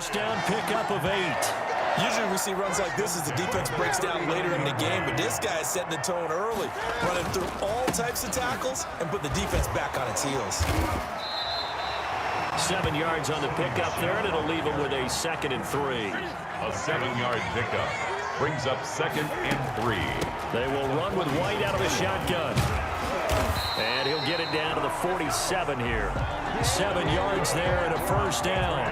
First down pickup of 8. Usually we see runs like this as the defense breaks down later in the game, but this guy is setting the tone early, running through all types of tackles and put the defense back on its heels. 7 yards on the pickup there, and it'll leave him with a 2nd and 3. A 7-yard pickup brings up 2nd and 3. They will run with White out of the shotgun. And he'll get it down to the 47 here. 7 yards there and a first down.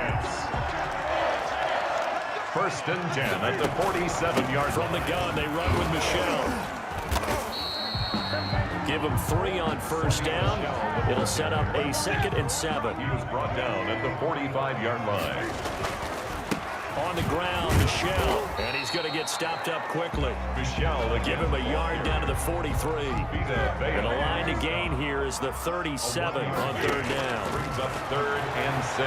1st and 10 at the 47-yard from the gun. They run with Michelle. Give him 3 on first down. It'll set up a 2nd and 7. He was brought down at the 45-yard line. On the ground, Michelle, and he's going to get stopped up quickly. Michelle again. Give him a yard down to the 43. And a line to gain here is the 37 on 3rd down. Brings up 3rd and 6.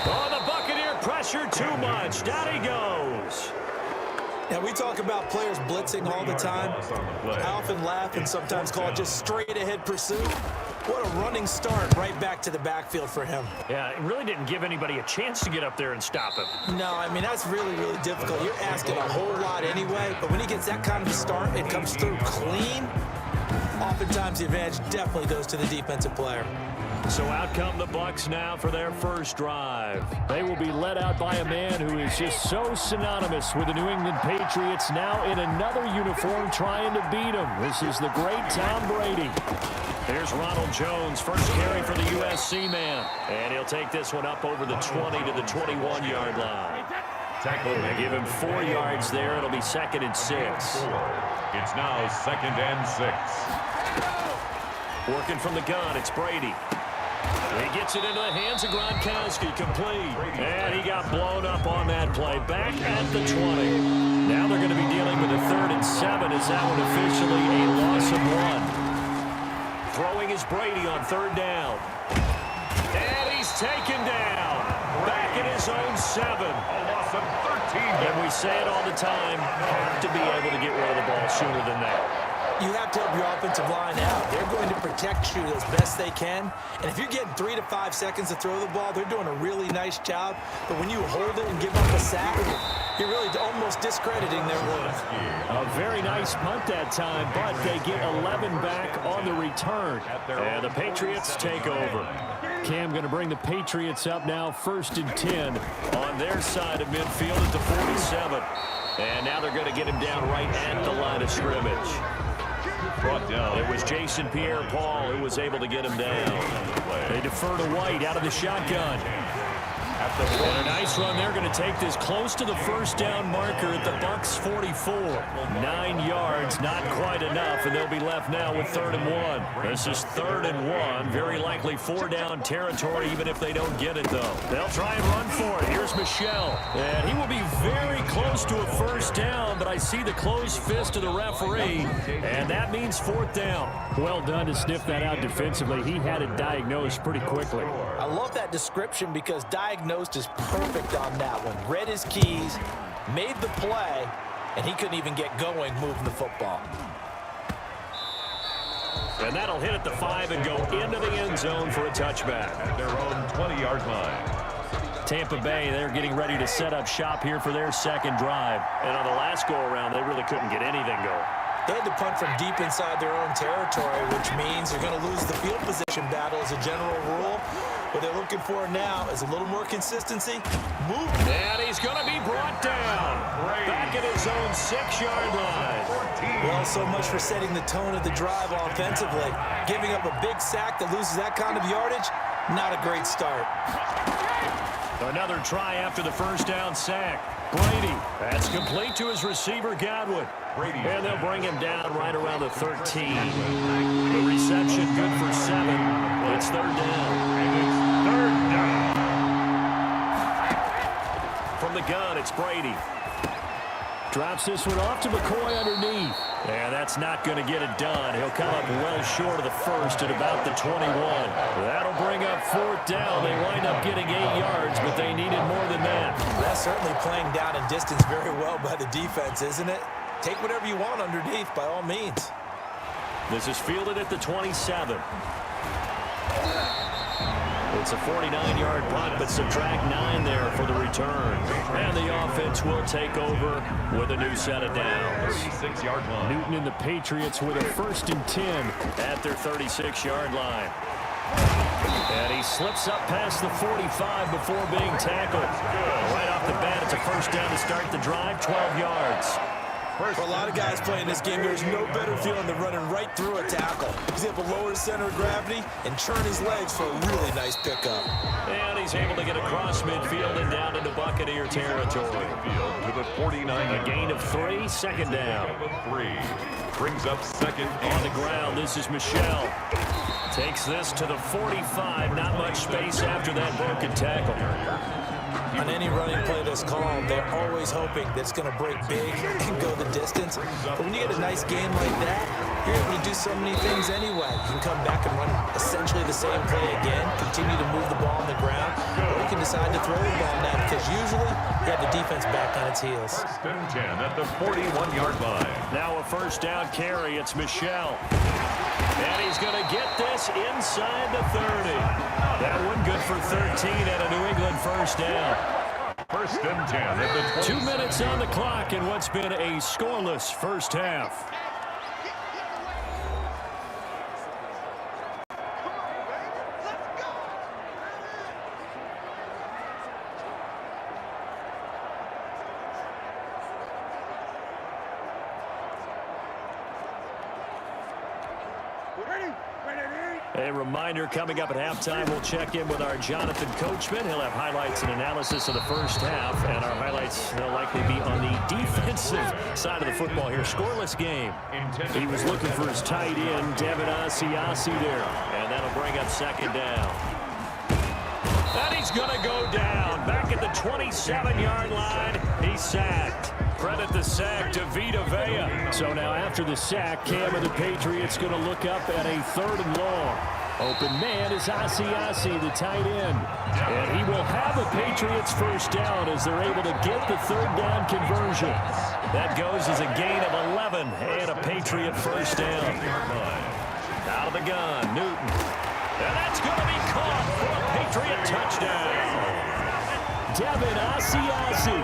Oh, the Buccaneer pressure too much. Down he goes. Now, we talk about players blitzing all the time. I often laugh and sometimes call it just straight-ahead pursuit. What a running start right back to the backfield for him. Yeah, it really didn't give anybody a chance to get up there and stop him. No, I mean, that's really, really difficult. You're asking a whole lot anyway, but when he gets that kind of a start and comes through clean, oftentimes the advantage definitely goes to the defensive player. So out come the Bucs now for their first drive. They will be led out by a man who is just so synonymous with the New England Patriots, now in another uniform trying to beat him. This is the great Tom Brady. Here's Ronald Jones, first carry for the USC man. And he'll take this one up over the 20 to the 21-yard line. They give him 4 yards there. It'll be 2nd and 6. It's now 2nd and 6. Working from the gun, it's Brady. He gets it into the hands of Gronkowski, complete. And he got blown up on that play. Back at the 20. Now they're going to be dealing with a 3rd and 7. Is that one officially a loss of 1? Throwing is Brady on 3rd down. And he's taken down. Back at his own 7. A loss of 13. And we say it all the time, have to be able to get rid of the ball sooner than that. You have to help your offensive line out. They're going to protect you as best they can. And if you're getting 3 to 5 seconds to throw the ball, they're doing a really nice job. But when you hold it and give up a sack, you're really almost discrediting their work. A very nice punt that time, but they get 11 back on the return. And the Patriots take over. Cam going to bring the Patriots up now, 1st and 10 on their side of midfield at the 47. And now they're going to get him down right at the line of scrimmage. Brought down. It was Jason Pierre-Paul who was able to get him down. They defer to White out of the shotgun. And a nice run. They're going to take this close to the first down marker at the Bucs 44. 9 yards, not quite enough, and they'll be left now with 3rd and 1. This is 3rd and 1. Very likely 4-down territory, even if they don't get it, though. They'll try and run for it. Here's Michelle. And he will be very close to a first down, but I see the closed fist of the referee, and that means 4th down. Well done to sniff that out defensively. He had it diagnosed pretty quickly. I love that description because diagnosed is perfect on that one. Read his keys, made the play, and he couldn't even get going moving the football. And that'll hit at the 5 and go into the end zone for a touchback. At their own 20-yard line. Tampa Bay, they're getting ready to set up shop here for their 2nd drive. And on the last go-around, they really couldn't get anything going. They had to punt from deep inside their own territory, which means they're going to lose the field position battle as a general rule. What they're looking for now is a little more consistency. Movement. And he's going to be brought down. Back at his own 6-yard line. Well, so much for setting the tone of the drive offensively. Giving up a big sack that loses that kind of yardage, not a great start. Another try after the first down sack. Brady, that's complete to his receiver, Godwin. And they'll bring him down right around the 13. The reception good for 7. It's 3rd down. And it's 3rd down. From the gun, it's Brady. Drops this one off to McCoy underneath. And that's not going to get it done. He'll come up well short of the first at about the 21. That'll bring up 4th down. They wind up getting 8 yards, but they needed more than that. That's certainly playing down in distance very well by the defense, isn't it? Take whatever you want underneath by all means. This is fielded at the 27. It's a 49-yard punt, but subtract 9 there for the return. And the offense will take over with a new set of downs. 36-yard line. Newton and the Patriots with a 1st and 10 at their 36-yard line. And he slips up past the 45 before being tackled. Right off the bat, it's a 1st down to start the drive, 12 yards. For a lot of guys playing this game, there's no better feeling than running right through a tackle. He's able to lower his center of gravity and churn his legs for a really nice pickup. And he's able to get across midfield and down into Buccaneer territory. To the 49. A gain of 3, 2nd down. 3 brings up 2nd On the ground, this is Michel. Takes this to the 45. Not much space after that broken tackle. On any running play that's called, they're always hoping that it's going to break big and go the distance. But when you get a nice game like that, you're able to do so many things anyway. You can come back and run essentially the same play again, continue to move the ball on the ground, or you can decide to throw the ball now because usually you have the defense back on its heels. 1st and 10 at the 41-yard line. Now a 1st down carry. It's Michel. And he's going to get this inside the 30. That one good for 13 at a New England 1st down. 1st and 10 at the 2 minutes on the clock in what's been a scoreless 1st half. A reminder, coming up at halftime, we'll check in with our Jonathan Coachman. He'll have highlights and analysis of the 1st half, and our highlights will likely be on the defensive side of the football here. Scoreless game. He was looking for his tight end, Devin Asiasi there, and that'll bring up 2nd down. And he's going to go down. Back at the 27-yard line, he's sacked. Credit the sack to Vita Vea. So now after the sack, Cam of the Patriots going to look up at a 3rd and long. Open man is Asiasi, the tight end. And he will have a Patriots 1st down as they're able to get the 3rd down conversion. That goes as a gain of 11 and a Patriot 1st down. Out of the gun, Newton. And that's going to be caught for a Patriot touchdown. Devin Asiasi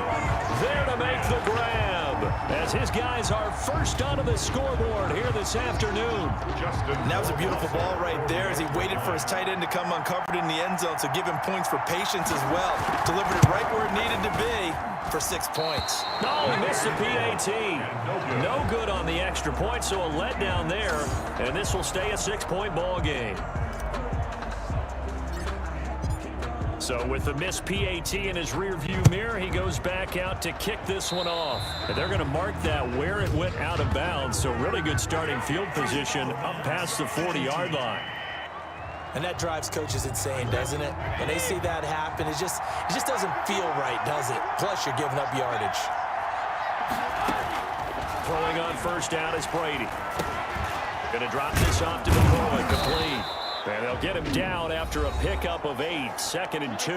there to make the grab as his guys are first onto the scoreboard here this afternoon. And that was a beautiful ball right there as he waited for his tight end to come uncovered in the end zone, so give him points for patience as well. Delivered it right where it needed to be for 6 points. No, he missed the PAT. No good on the extra point, so a letdown there, and this will stay a 6-point ball game. So with the missed PAT in his rearview mirror, he goes back out to kick this one off. And they're going to mark that where it went out of bounds. So really good starting field position up past the 40-yard line. And that drives coaches insane, doesn't it? When they see that happen, it just doesn't feel right, does it? Plus, you're giving up yardage. Throwing on 1st down is Brady. Going to drop this off to McCoy, complete. And they'll get him down after a pickup of 8, 2nd and 2.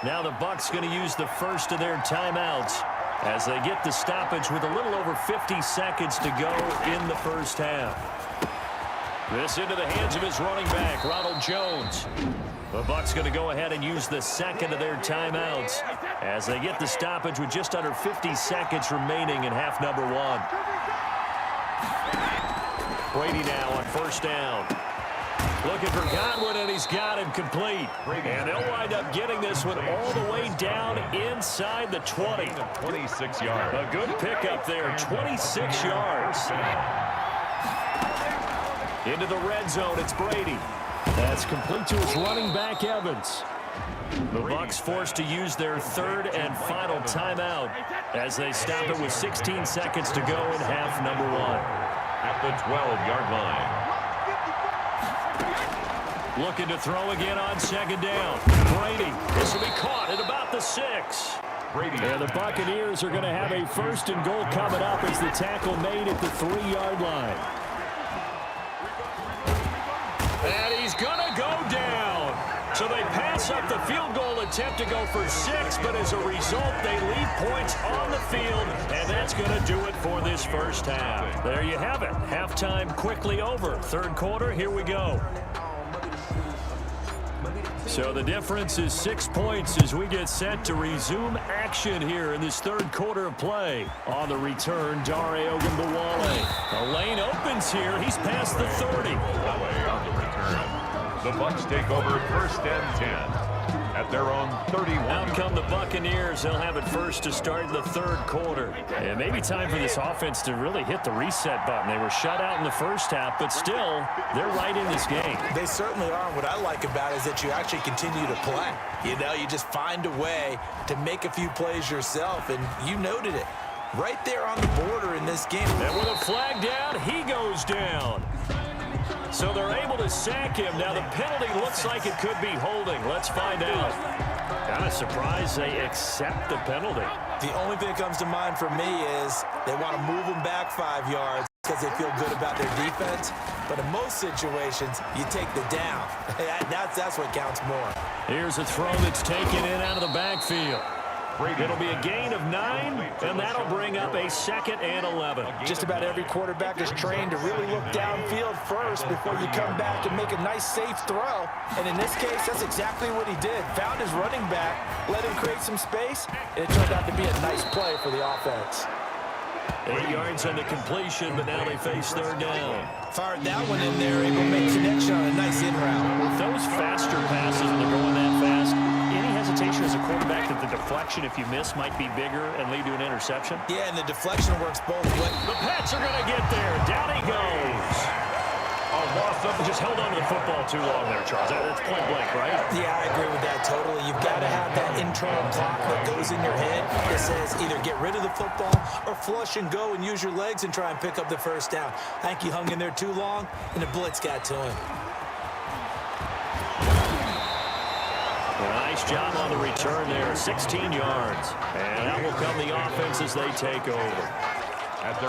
Now the Bucs going to use the 1st of their timeouts as they get the stoppage with a little over 50 seconds to go in the 1st half. This into the hands of his running back, Ronald Jones. The Bucs going to go ahead and use the 2nd of their timeouts as they get the stoppage with just under 50 seconds remaining in half number 1. Brady now on 1st down. Looking for Godwin, and he's got him complete. And they'll wind up getting this one all the way down inside the 20. 26 yards. A good pickup there, 26 yards. Into the red zone, it's Brady. That's complete to his running back, Evans. The Bucs forced to use their 3rd and final timeout as they stop it with 16 seconds to go in half number 1. At the 12-yard line. Looking to throw again on 2nd down. Brady, this will be caught at about the 6. Brady. And the Buccaneers are going to have a 1st and goal coming up as the tackle made at the 3-yard line. And he's going to go down. So they pass up the field goal attempt to go for 6, but as a result, they leave points on the field, and that's going to do it for this 1st half. There you have it. Halftime quickly over. 3rd quarter, here we go. So the difference is 6 points as we get set to resume action here in this third quarter of play. On the return, Dare Ogunbowale. The lane opens here. He's past the 30. Away on the return. The Bucs take over 1st and 10 at their own 31. Out come the Buccaneers. They'll have it first to start the third quarter. And maybe time for this offense to really hit the reset button. They were shut out in the first half, but still, they're right in this game. They certainly are. What I like about it is that you actually continue to play. You know, you just find a way to make a few plays yourself, and you noted it. Right there on the border in this game. And with a flag down, he goes down. So they're able to sack him. Now the penalty looks like it could be holding. Let's find out. Kind of surprised they accept the penalty. The only thing that comes to mind for me is they want to move them back 5 yards because they feel good about their defense. But in most situations, you take the down. That's what counts more. Here's a throw that's taken in out of the backfield. It'll be a gain of 9, and that'll bring up a 2nd and 11. Just about every quarterback is trained to really look downfield first before you come back and make a nice, safe throw. And in this case, that's exactly what he did. Found his running back, let him create some space, and it turned out to be a nice play for the offense. 8 yards on the completion, but now they face 3rd down. Fired that one in there, able to make connection on a nice in route. With those faster passes when they're going that fast, any hesitation as a quarterback that the deflection, if you miss, might be bigger and lead to an interception? Yeah, and the deflection works both ways. The Pats are going to get there. Down he goes. Just held on to the football too long there, Charles. That's point blank, right? Yeah, I agree with that totally. You've got to have that internal clock that goes in your head that says either get rid of the football or flush and go and use your legs and try and pick up the first down. I think he hung in there too long, and the blitz got to him. Nice job on the return there, 16 yards. And that will come the offense as they take over.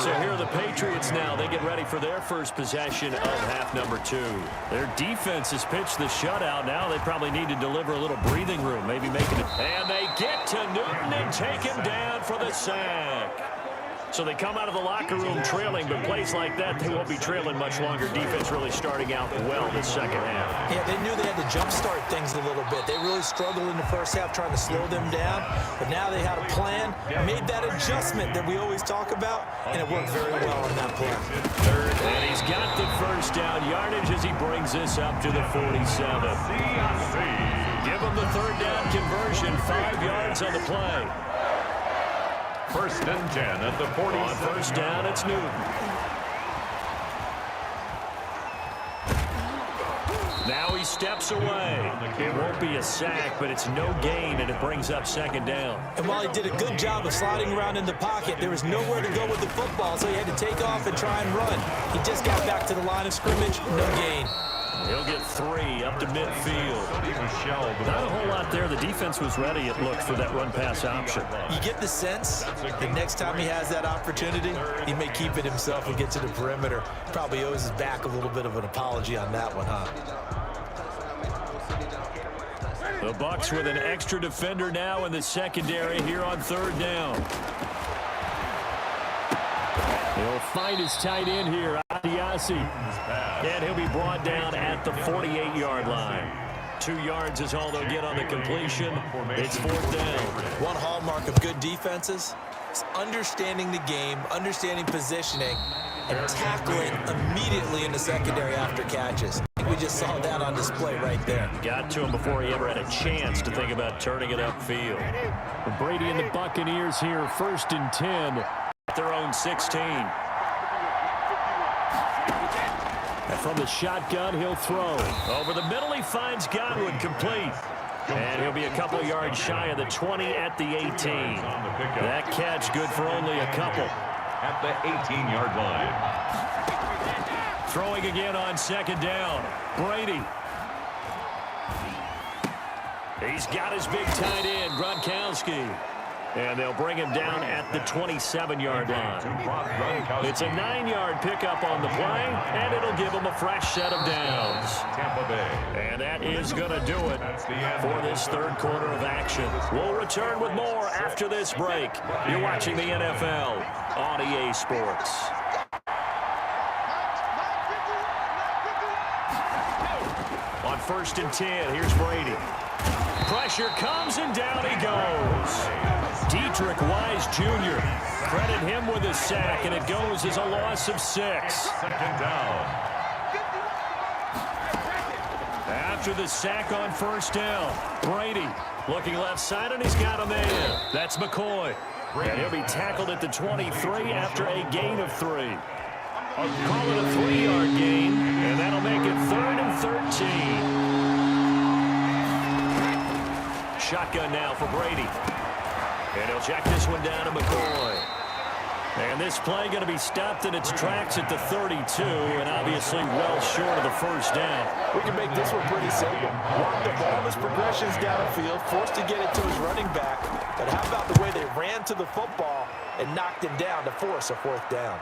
So here are the Patriots now. They get ready for their first possession of half number 2. Their defense has pitched the shutout. Now they probably need to deliver a little breathing room, maybe making it. And they get to Newton and take him down for the sack. So they come out of the locker room trailing, but plays like that, they won't be trailing much longer. Defense really starting out well this second half. Yeah, they knew they had to jumpstart things a little bit. They really struggled in the first half trying to slow them down, but now they had a plan, made that adjustment that we always talk about, and it worked very well on that play. And he's got the first down yardage as he brings this up to the 47. Give him the 3rd down conversion, 5 yards on the play. 1st and 10 at the 47. On 1st down, it's Newton. Now he steps away. It won't be a sack, but it's no gain, and it brings up 2nd down. And while he did a good job of sliding around in the pocket, there was nowhere to go with the football, so he had to take off and try and run. He just got back to the line of scrimmage, no gain. He'll get 3 up to midfield. Not a whole lot there. The defense was ready, it looked, for that run-pass option. You get the sense that next time he has that opportunity, he may keep it himself and get to the perimeter. Probably owes his back a little bit of an apology on that one, huh? The Bucs with an extra defender now in the secondary here on 3rd down. He'll find his tight end here, Adiasi. And he'll be brought down at the 48-yard line. 2 yards is all they'll get on the completion. It's 4th down. One hallmark of good defenses is understanding the game, understanding positioning, and tackling immediately in the secondary after catches. I think we just saw that on display right there. Got to him before he ever had a chance to think about turning it upfield. Brady and the Buccaneers here, 1st and 10 at their own 16. And from the shotgun, he'll throw. Over the middle, he finds Godwin, complete. And he'll be a couple yards shy of the 20 at the 18. That catch good for only a couple. At the 18-yard line. Throwing again on 2nd down. Brady. He's got his big tight end, Gronkowski. And they'll bring him down at the 27-yard line. It's a 9-yard pickup on the play, and it'll give him a fresh set of downs. And that is going to do it for this third quarter of action. We'll return with more after this break. You're watching the NFL on EA Sports. On first and 10. Here's Brady. Pressure comes, and down he goes. Dietrich Wise Jr. Credit him with a sack, and it goes as a loss of 6. Second down. After the sack on first down, Brady looking left side, and he's got a man. That's McCoy. And he'll be tackled at the 23 after a gain of 3. Call it a 3-yard gain, and that'll make it 3rd and 13. Shotgun now for Brady. And he'll check this one down to McCoy. And this play going to be stopped in its tracks at the 32, and obviously well short of the first down. We can make this one pretty simple. Walk the ball his progressions downfield, forced to get it to his running back. But how about the way they ran to the football and knocked him down to force a 4th down?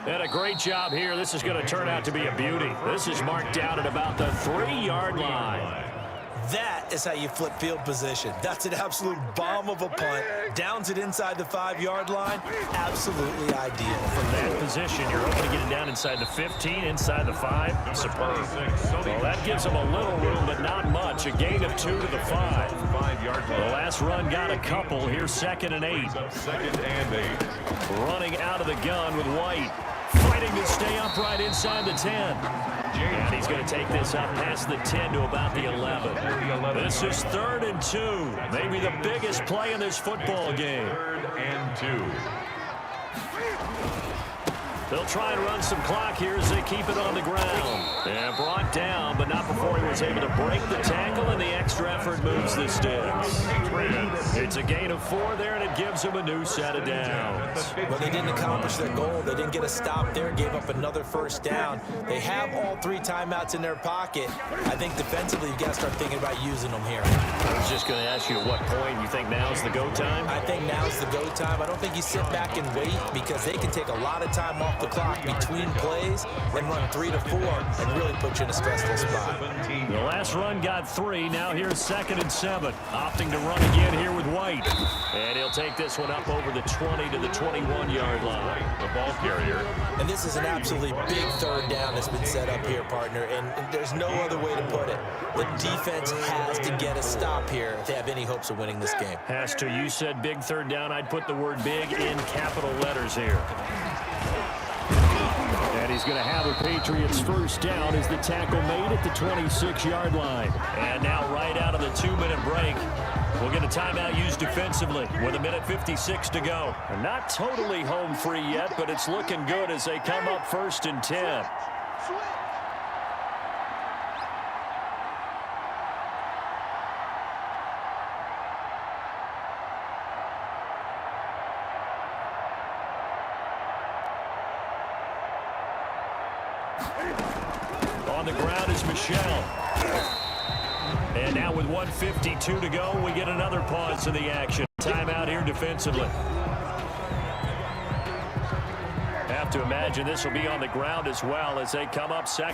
And a great job here. This is going to turn out to be a beauty. This is marked out at about the 3-yard line. That is how you flip field position. That's an absolute bomb of a punt. Downs it inside the 5-yard line. Absolutely ideal. From that position, you're hoping to get it down inside the 15, inside the 5. Superb. Well, that gives them a little room, but not much. A gain of 2 to the 5. 5-yard line. The last run got a couple. Here's 2nd and 8. 2nd and 8. Running out of the gun with White. Fighting to stay upright inside the 10. And he's going to take this up past the 10 to about the 11. This is 3rd and 2. Maybe the biggest play in this football game. 3rd and 2. They'll try and run some clock here as they keep it on the ground. And brought down, but not before he was able to break the tackle, and the extra effort moves the sticks. It's a gain of 4 there, and it gives them a new set of downs. Well, they didn't accomplish their goal. They didn't get a stop there, gave up another 1st down. They have all 3 timeouts in their pocket. I think defensively you've got to start thinking about using them here. I was just going to ask you at what point you think now's the go time? I think now's the go time. I don't think you sit back and wait, because they can take a lot of time off the clock between plays and run 3 to 4 and really put you in a stressful spot. The last run got 3. Now here's 2nd and 7. Opting to run again here with White. And he'll take this one up over the 20 to the 21-yard line. The ball carrier. And this is an absolutely big 3rd down that's been set up here, partner, and there's no other way to put it. The defense has to get a stop here if they have any hopes of winning this game. Has to. You said big 3rd down. I'd put the word big in capital letters here. And he's going to have a Patriots 1st down as the tackle made at the 26-yard line. And now right out of the 2-minute break, we'll get a timeout used defensively with 1:56 to go. They're not totally home free yet, but it's looking good as they come up 1st and 10. On the ground is Michelle. And now with 1:52 to go, we get another pause in the action. Timeout here defensively. Have to imagine this will be on the ground as well as they come up 2nd